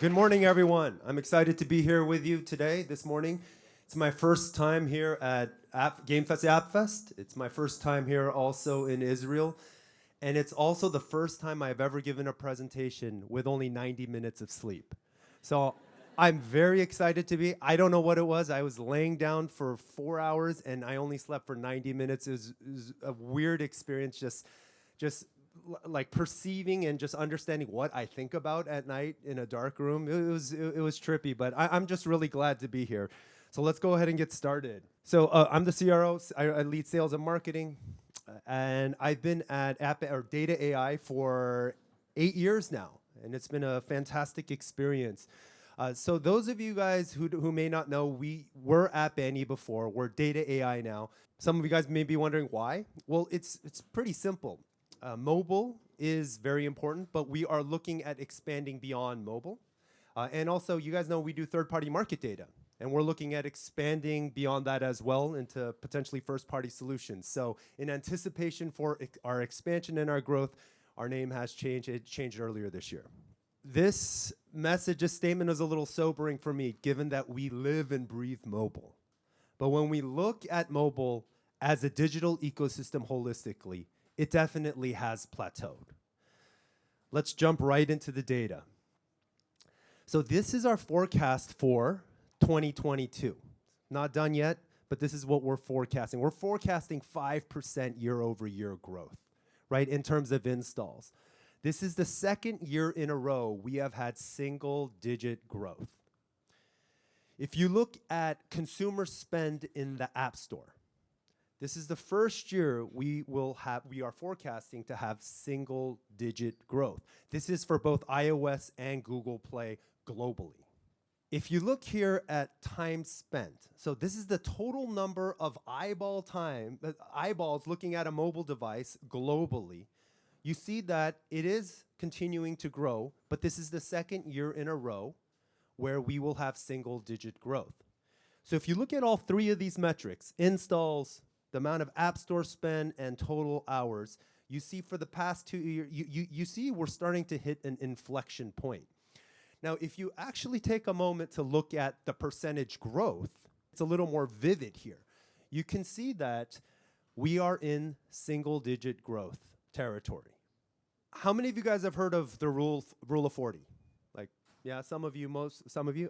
Good morning, everyone. I'm excited to be here with you today, this morning. It's my first time here at GameFest Appfest. It's my first time here also in Israel. And it's also the first time I've ever given a presentation with only 90 minutes of sleep. So I'm very excited to be. I don't know what it was. I was laying down for 4 hours and I only slept for 90 minutes. It was a weird experience, just like perceiving and just understanding what I think about at night in a dark room. It was trippy, but I'm just really glad to be here. So let's go ahead and get started. So I'm the CRO. I lead sales and marketing, and I've been at Data.ai for 8 years now, and it's been a fantastic experience. So those of you guys who may not know, we were at Benny before. We're Data.ai now. Some of you guys may be wondering why. Well, it's pretty simple. Mobile is very important, but we are looking at expanding beyond mobile. And also, you guys know we do third-party market data, and we're looking at expanding beyond that as well into potentially first-party solutions. So in anticipation for our expansion and our growth, our name has changed. It changed earlier this year. This statement is a little sobering for me, given that we live and breathe mobile. But when we look at mobile as a digital ecosystem holistically, it definitely has plateaued. Let's jump right into the data. So this is our forecast for 2022. Not done yet, but this is what we're forecasting. We're forecasting 5% year-over-year growth, right, in terms of installs. This is the second year in a row we have had single-digit growth. If you look at consumer spend in the App Store, this is the first year we are forecasting to have single-digit growth. This is for both iOS and Google Play globally. If you look here at time spent, so this is the total number of eyeballs looking at a mobile device globally, you see that it is continuing to grow, but this is the second year in a row where we will have single-digit growth. So if you look at all three of these metrics, installs, the amount of App Store spend, and total hours, you see for the past 2 years, you see we're starting to hit an inflection point. Now, if you actually take a moment to look at the percentage growth, it's a little more vivid here. You can see that we are in single-digit growth territory. How many of you guys have heard of the rule of 40? Like, yeah, some of you.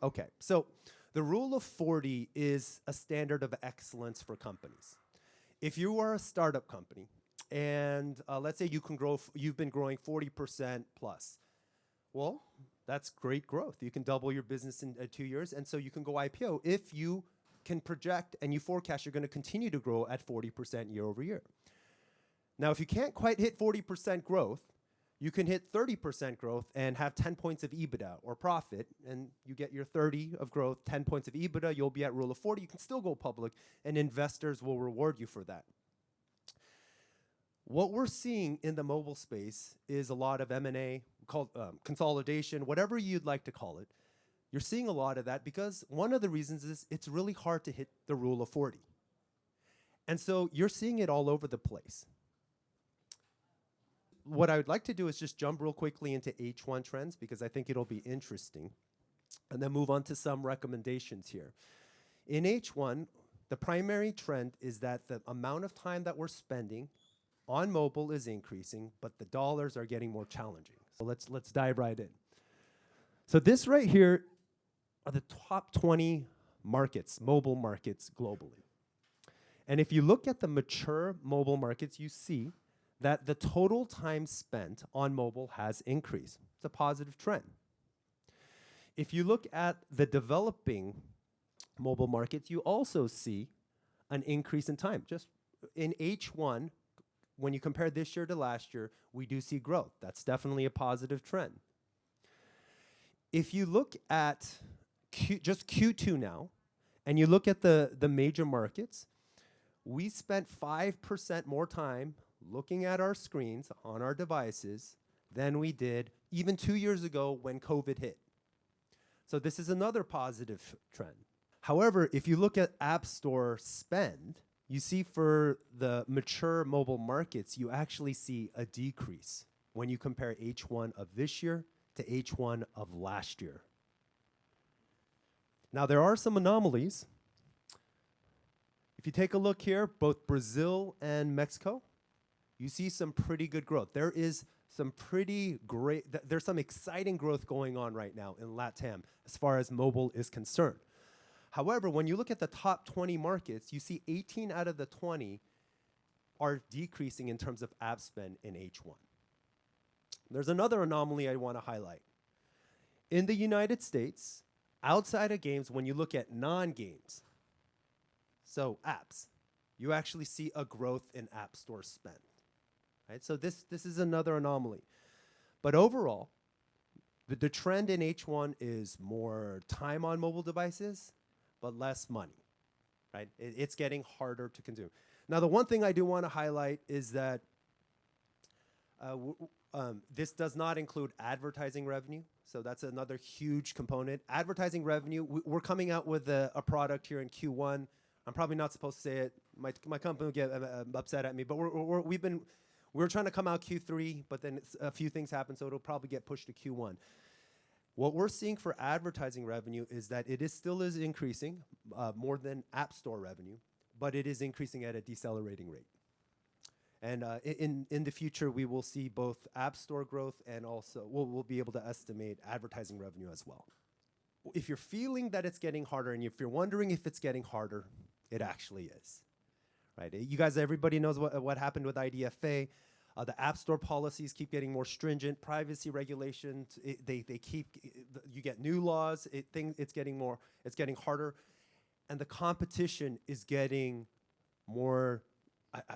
Okay, so the rule of 40 is a standard of excellence for companies. If you are a startup company, and let's say you've been growing 40% plus, well, that's great growth. You can double your business in 2 years, and so you can go IPO if you can project and you forecast you're going to continue to grow at 40% year over year. Now, if you can't quite hit 40% growth, you can hit 30% growth and have 10 points of EBITDA or profit, and you get your 30 of growth, 10 points of EBITDA, you'll be at rule of 40. You can still go public, and investors will reward you for that. What we're seeing in the mobile space is a lot of M&A, consolidation, whatever you'd like to call it. You're seeing a lot of that because one of the reasons is it's really hard to hit the rule of 40. And so you're seeing it all over the place. What I would like to do is just jump real quickly into H1 trends because I think it'll be interesting, and then move on to some recommendations here. In H1, the primary trend is that the amount of time that we're spending on mobile is increasing, but the dollars are getting more challenging. So let's dive right in. So this right here are the top 20 markets, mobile markets globally. And if you look at the mature mobile markets, you see that the total time spent on mobile has increased. It's a positive trend. If you look at the developing mobile markets, you also see an increase in time. Just in H1, when you compare this year to last year, we do see growth. That's definitely a positive trend. If you look at just Q2 now, and you look at the major markets, we spent 5% more time looking at our screens on our devices than we did even 2 years ago when COVID hit. So this is another positive trend. However, if you look at App Store spend, you see for the mature mobile markets, you actually see a decrease when you compare H1 of this year to H1 of last year. Now, there are some anomalies. If you take a look here, both Brazil and Mexico, you see some pretty good growth. There is some pretty great, there's some exciting growth going on right now in LATAM as far as mobile is concerned. However, when you look at the top 20 markets, you see 18 out of the 20 are decreasing in terms of app spend in H1. There's another anomaly I want to highlight. In the United States, outside of games, when you look at non-games, so apps, you actually see a growth in App Store spend. Right? So this is another anomaly. But overall, the trend in H1 is more time on mobile devices, but less money. Right? It's getting harder to consume. Now, the one thing I do want to highlight is that this does not include advertising revenue. So that's another huge component. Advertising revenue, we're coming out with a product here in Q1. I'm probably not supposed to say it. My company will get upset at me, but we're trying to come out Q3, but then a few things happen, so it'll probably get pushed to Q1. What we're seeing for advertising revenue is that it still is increasing more than App Store revenue, but it is increasing at a decelerating rate. And in the future, we will see both App Store growth and also we'll be able to estimate advertising revenue as well. If you're feeling that it's getting harder and if you're wondering if it's getting harder, it actually is. Right? You guys, everybody knows what happened with IDFA. The App Store policies keep getting more stringent. Privacy regulations, you get new laws. It's getting harder. And the competition is getting more,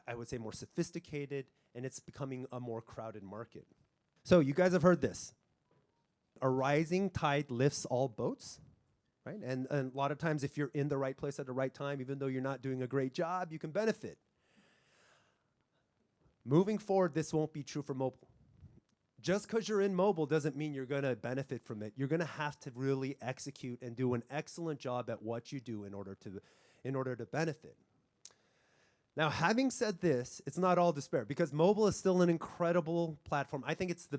I would say, more sophisticated, and it's becoming a more crowded market. So you guys have heard this. A rising tide lifts all boats, right? And a lot of times if you're in the right place at the right time, even though you're not doing a great job, you can benefit. Moving forward, this won't be true for mobile. Just because you're in mobile doesn't mean you're going to benefit from it. You're going to have to really execute and do an excellent job at what you do in order to benefit. Now, having said this, it's not all despair because mobile is still an incredible platform. I think it's the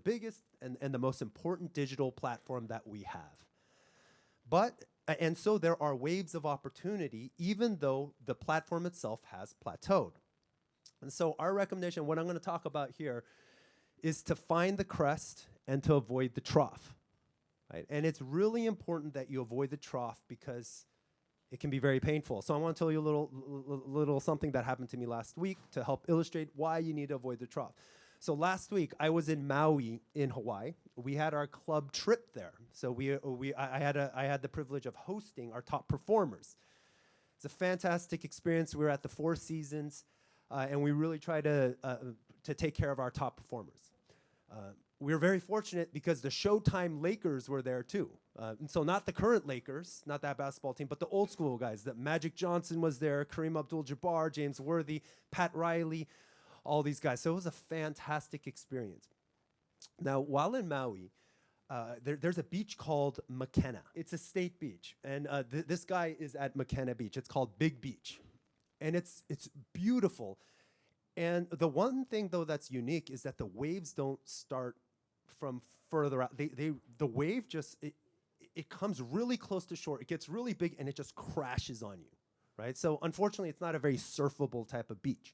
biggest and the most important digital platform that we have. And so there are waves of opportunity, even though the platform itself has plateaued. And so our recommendation, what I'm going to talk about here, is to find the crest and to avoid the trough. Right? And it's really important that you avoid the trough because it can be very painful. So I want to tell you a little something that happened to me last week to help illustrate why you need to avoid the trough. So last week, I was in Maui in Hawaii. We had our club trip there. So I had the privilege of hosting our top performers. It's a fantastic experience. We were at the Four Seasons, and we really try to take care of our top performers. We were very fortunate because the Showtime Lakers were there too. And so not the current Lakers, not that basketball team, but the old school guys. That Magic Johnson was there, Kareem Abdul-Jabbar, James Worthy, Pat Riley, all these guys. So it was a fantastic experience. Now, while in Maui, there's a beach called Makena. It's a state beach. And this guy is at Makena Beach. It's called Big Beach. And it's beautiful. And the one thing, though, that's unique is that the waves don't start from further out. The wave just, it comes really close to shore. It gets really big, and it just crashes on you, right? So unfortunately, it's not a very surfable type of beach.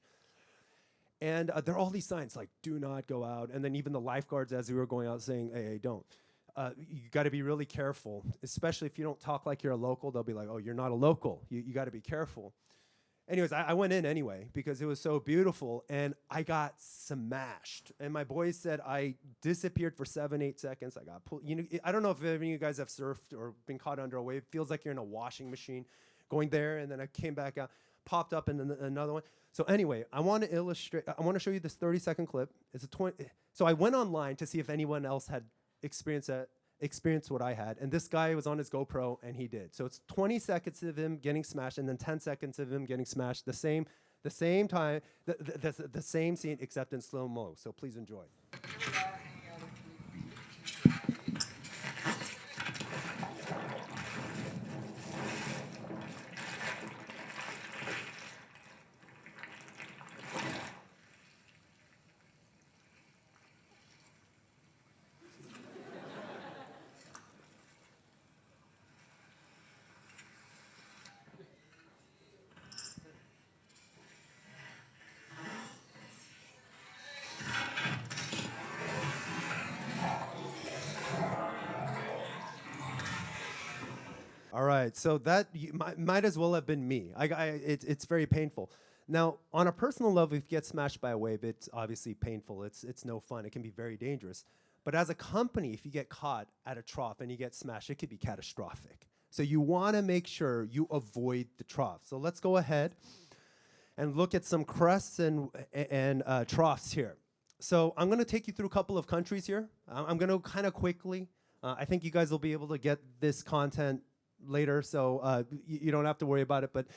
And there are all these signs like, do not go out. And then even the lifeguards, as we were going out, saying, hey, don't. You got to be really careful, especially if you don't talk like you're a local. They'll be like, oh, you're not a local. You got to be careful. Anyways, I went in anyway because it was so beautiful, and I got smashed. And my boys said I disappeared for 7-8 seconds. I got pulled. I don't know if any of you guys have surfed or been caught under a wave. It feels like you're in a washing machine going there, and then I came back out, popped up, and then another one. So anyway, I want to show you this 30-second clip. So I went online to see if anyone else had experienced what I had, and this guy was on his GoPro, and he did. So it's 20 seconds of him getting smashed, and then 10 seconds of him getting smashed. The same time, the same scene, except in slow-mo. So please enjoy. Right. So that might as well have been me. It's very painful. Now, on a personal level, if you get smashed by a wave, it's obviously painful. It's no fun. It can be very dangerous. But as a company, if you get caught at a trough and you get smashed, it could be catastrophic. So you want to make sure you avoid the trough. So let's go ahead and look at some crests and troughs here. So I'm going to take you through a couple of countries here. I'm going to kind of quickly. I think you guys will be able to get this content later, so you don't have to worry about it. But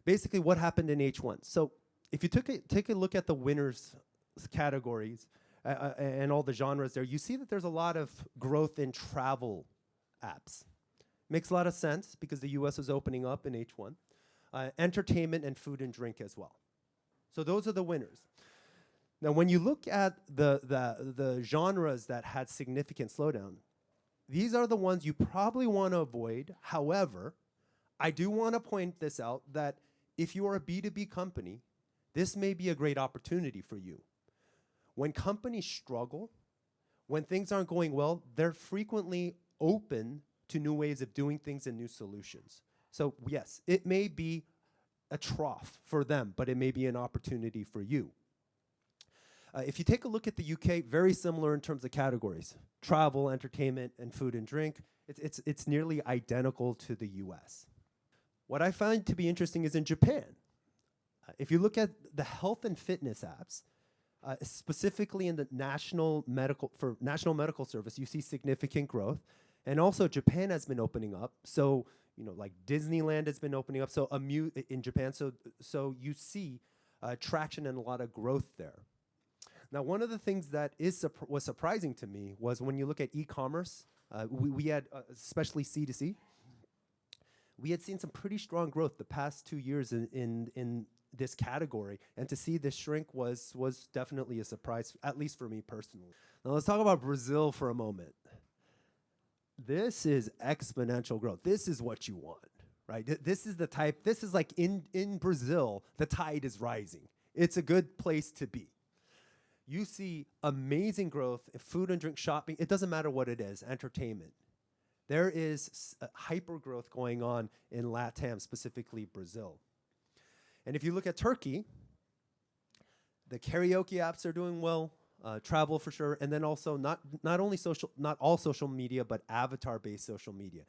basically, what happened in H1? So if you take a look at the winners categories and all the genres there, you see that there's a lot of growth in travel apps. Makes a lot of sense because the US is opening up in H1. Entertainment and food and drink as well. So those are the winners. Now, when you look at the genres that had significant slowdown, these are the ones you probably want to avoid. However, I do want to point this out that if you are a B2B company, this may be a great opportunity for you. When companies struggle, when things aren't going well, they're frequently open to new ways of doing things and new solutions. So yes, it may be a trough for them, but it may be an opportunity for you. If you take a look at the UK, very similar in terms of categories. Travel, entertainment, and food and drink. It's nearly identical to the US. What I find to be interesting is in Japan. If you look at the health and fitness apps, specifically in the National Medical Service, you see significant growth. And also Japan has been opening up. So, like Disneyland has been opening up. So in Japan, so you see traction and a lot of growth there. Now, one of the things that was surprising to me was when you look at e-commerce, we had, especially C2C, we had seen some pretty strong growth the past 2 years in this category, and to see this shrink was definitely a surprise, at least for me personally. Now, let's talk about Brazil for a moment. This is exponential growth. This is what you want, right? This is like in Brazil, the tide is rising. It's a good place to be. You see amazing growth in food and drink, shopping. It doesn't matter what it is, entertainment. There is hyper growth going on in LATAM, specifically Brazil. And if you look at Turkey, the karaoke apps are doing well, travel for sure, and then also not all social media, but avatar-based social media.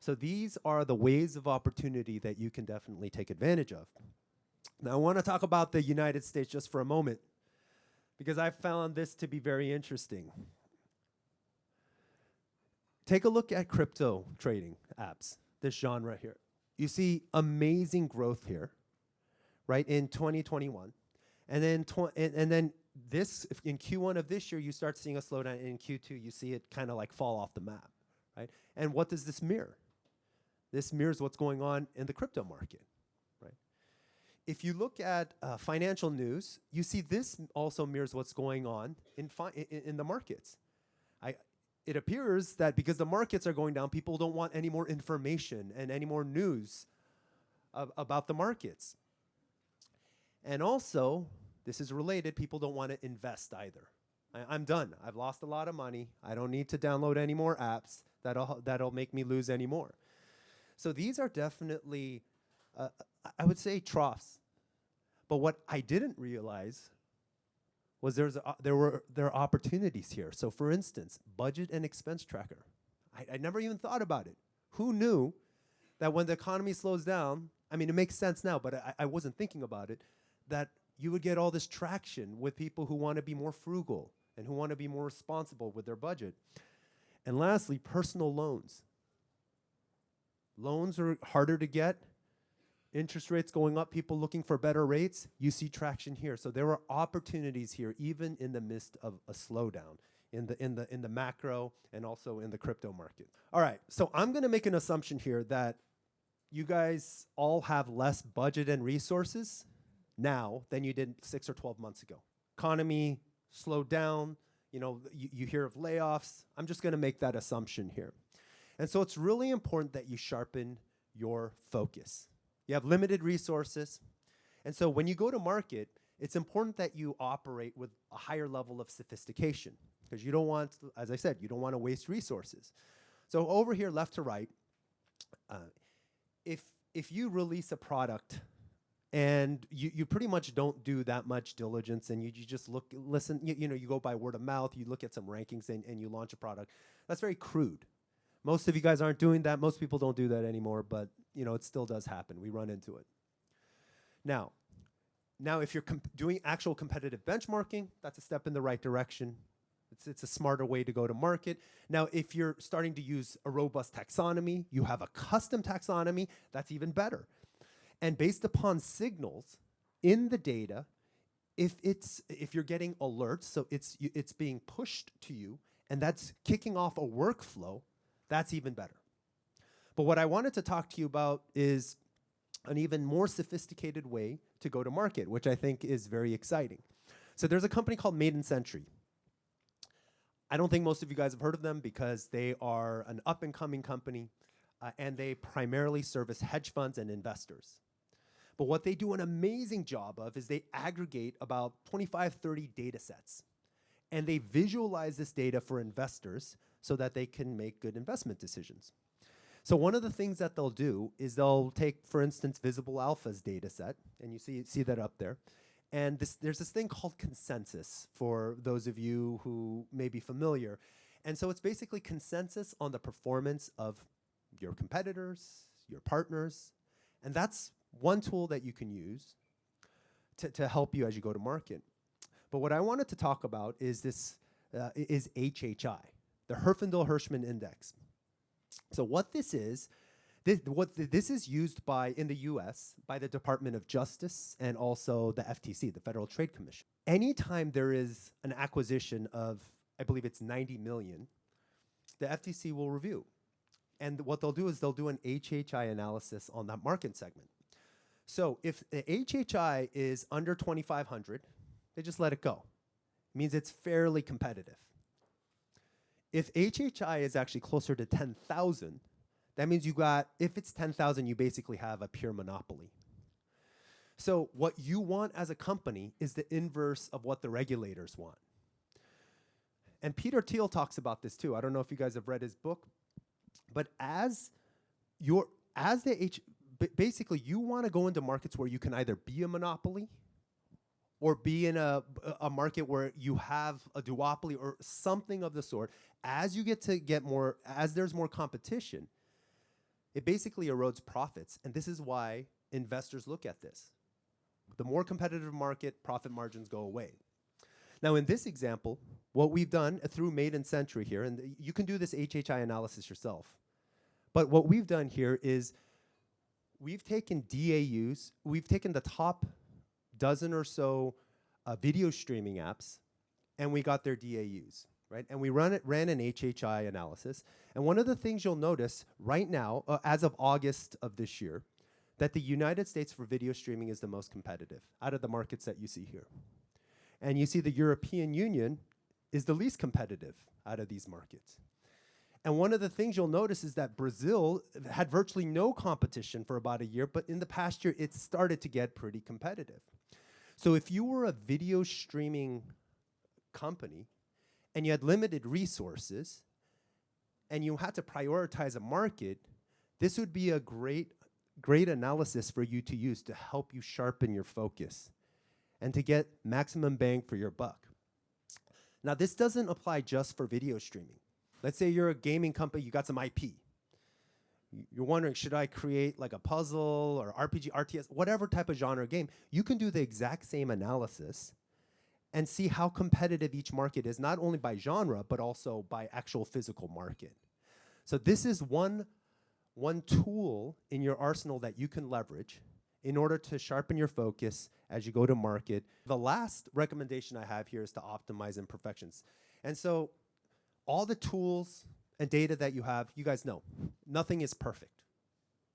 So these are the ways of opportunity that you can definitely take advantage of. Now I want to talk about the United States just for a moment, because I found this to be very interesting. Take a look at crypto trading apps, this genre here. You see amazing growth here, right, in 2021. And then this, in Q1 of this year, you start seeing a slowdown. In Q2, you see it kind of like fall off the map, right? And what does this mirror? This mirrors what's going on in the crypto market, right? If you look at financial news, you see this also mirrors what's going on in the markets. It appears that because the markets are going down, people don't want any more information and any more news about the markets. And also, this is related, people don't want to invest either. I'm done. I've lost a lot of money. I don't need to download any more apps that'll make me lose any more. So these are definitely, I would say, troughs. But what I didn't realize was there are opportunities here. So for instance, budget and expense tracker. I never even thought about it. Who knew that when the economy slows down, I mean, it makes sense now, but I wasn't thinking about it, that you would get all this traction with people who want to be more frugal and who want to be more responsible with their budget. And lastly, personal loans. Loans are harder to get. Interest rates going up, people looking for better rates. You see traction here. So there are opportunities here, even in the midst of a slowdown in the macro and also in the crypto market. All right, so I'm going to make an assumption here that you guys all have less budget and resources now than you did 6 or 12 months ago. Economy slowed down, you hear of layoffs. I'm just going to make that assumption here. And so it's really important that you sharpen your focus. You have limited resources. And so when you go to market, it's important that you operate with a higher level of sophistication, because you don't want, as I said, you don't want to waste resources. So over here, left to right, if you release a product and you pretty much don't do that much diligence and you just listen, you go by word of mouth, you look at some rankings and you launch a product, that's very crude. Most of you guys aren't doing that. Most people don't do that anymore, but it still does happen. We run into it. Now if you're doing actual competitive benchmarking, that's a step in the right direction. It's a smarter way to go to market. Now, if you're starting to use a robust taxonomy, you have a custom taxonomy, that's even better. And based upon signals in the data, if you're getting alerts, so it's being pushed to you, and that's kicking off a workflow, that's even better. But what I wanted to talk to you about is an even more sophisticated way to go to market, which I think is very exciting. So there's a company called Maiden Century. I don't think most of you guys have heard of them because they are an up-and-coming company, and they primarily service hedge funds and investors. But what they do an amazing job of is they aggregate about 25, 30 data sets, and they visualize this data for investors so that they can make good investment decisions. So one of the things that they'll do is they'll take, for instance, Visible Alpha's data set, and you see that up there. And there's this thing called consensus for those of you who may be familiar. And so it's basically consensus on the performance of your competitors, your partners. And that's one tool that you can use to help you as you go to market. But what I wanted to talk about is this is HHI, the Herfindahl-Hirschman Index. So what this is, this is used in the US by the Department of Justice and also the FTC, the Federal Trade Commission. Anytime there is an acquisition of, I believe it's 90 million, the FTC will review. And what they'll do is they'll do an HHI analysis on that market segment. So if the HHI is under 2,500, they just let it go. It means it's fairly competitive. If HHI is actually closer to 10,000, that means if it's 10,000, you basically have a pure monopoly. So what you want as a company is the inverse of what the regulators want. And Peter Thiel talks about this too. I don't know if you guys have read his book, but basically you want to go into markets where you can either be a monopoly or be in a market where you have a duopoly or something of the sort. As there's more competition, it basically erodes profits, and this is why investors look at this. The more competitive market, profit margins go away. Now, in this example, what we've done through Maiden Century here, and you can do this HHI analysis yourself, but what we've done here is we've taken DAUs, we've taken the top dozen or so video streaming apps, and we got their DAUs. Right? And we ran an HHI analysis. And one of the things you'll notice right now, as of August of this year, that the United States for video streaming is the most competitive out of the markets that you see here. And you see the European Union is the least competitive out of these markets. And one of the things you'll notice is that Brazil had virtually no competition for about a year, but in the past year, it started to get pretty competitive. So if you were a video streaming company, and you had limited resources, and you had to prioritize a market, this would be a great analysis for you to use to help you sharpen your focus and to get maximum bang for your buck. Now, this doesn't apply just for video streaming. Let's say you're a gaming company, you got some IP. You're wondering, should I create like a puzzle or RPG, RTS, whatever type of genre game? You can do the exact same analysis and see how competitive each market is, not only by genre, but also by actual physical market. So this is one tool in your arsenal that you can leverage in order to sharpen your focus as you go to market. The last recommendation I have here is to optimize imperfections. And so all the tools and data that you have, you guys know, nothing is perfect.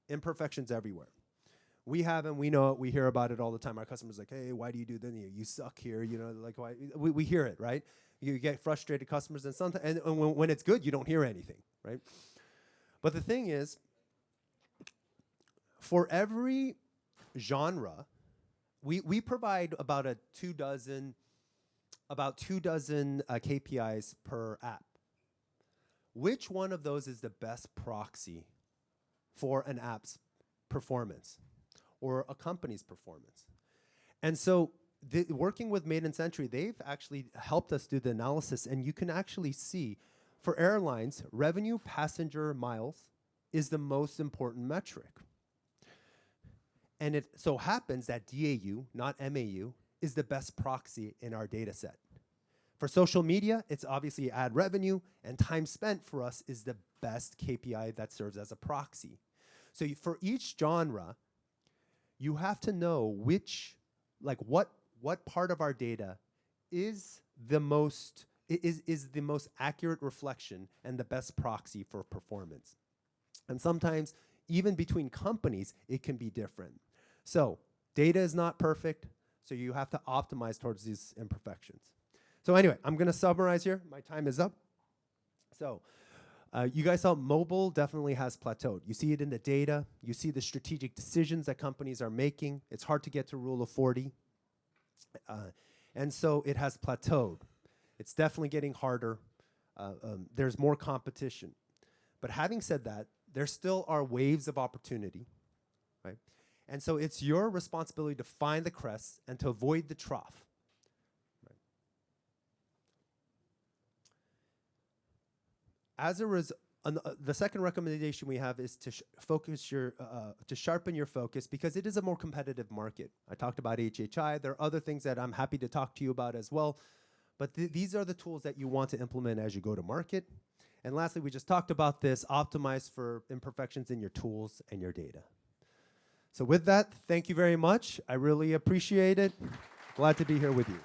Imperfections everywhere. We have them, we know it, we hear about it all the time. Our customers are like, hey, why do you do that? You suck here, like why? We hear it, right? You get frustrated customers, and sometimes, and when it's good, you don't hear anything, right? But the thing is, for every genre, we provide about two dozen KPIs per app. Which one of those is the best proxy for an app's performance or a company's performance. And so working with Made in Century, they've actually helped us do the analysis, and you can actually see for airlines, revenue passenger miles is the most important metric. And it so happens that DAU, not MAU, is the best proxy in our data set. For social media, it's obviously ad revenue, and time spent for us is the best KPI that serves as a proxy. So for each genre, you have to know which, like what part of our data is the most accurate reflection and the best proxy for performance. And sometimes, even between companies, it can be different. So data is not perfect, so you have to optimize towards these imperfections. So anyway, I'm going to summarize here. My time is up. So you guys saw mobile definitely has plateaued. You see it in the data. You see the strategic decisions that companies are making. It's hard to get to Rule of 40. And so it has plateaued. It's definitely getting harder. There's more competition. But having said that, there still are waves of opportunity, right? And so it's your responsibility to find the crest and to avoid the trough. Right? As a result, the second recommendation we have is to to sharpen your focus, because it is a more competitive market. I talked about HHI. There are other things that I'm happy to talk to you about as well. But these are the tools that you want to implement as you go to market. And lastly, we just talked about this, optimize for imperfections in your tools and your data. So with that, thank you very much. I really appreciate it. Glad to be here with you.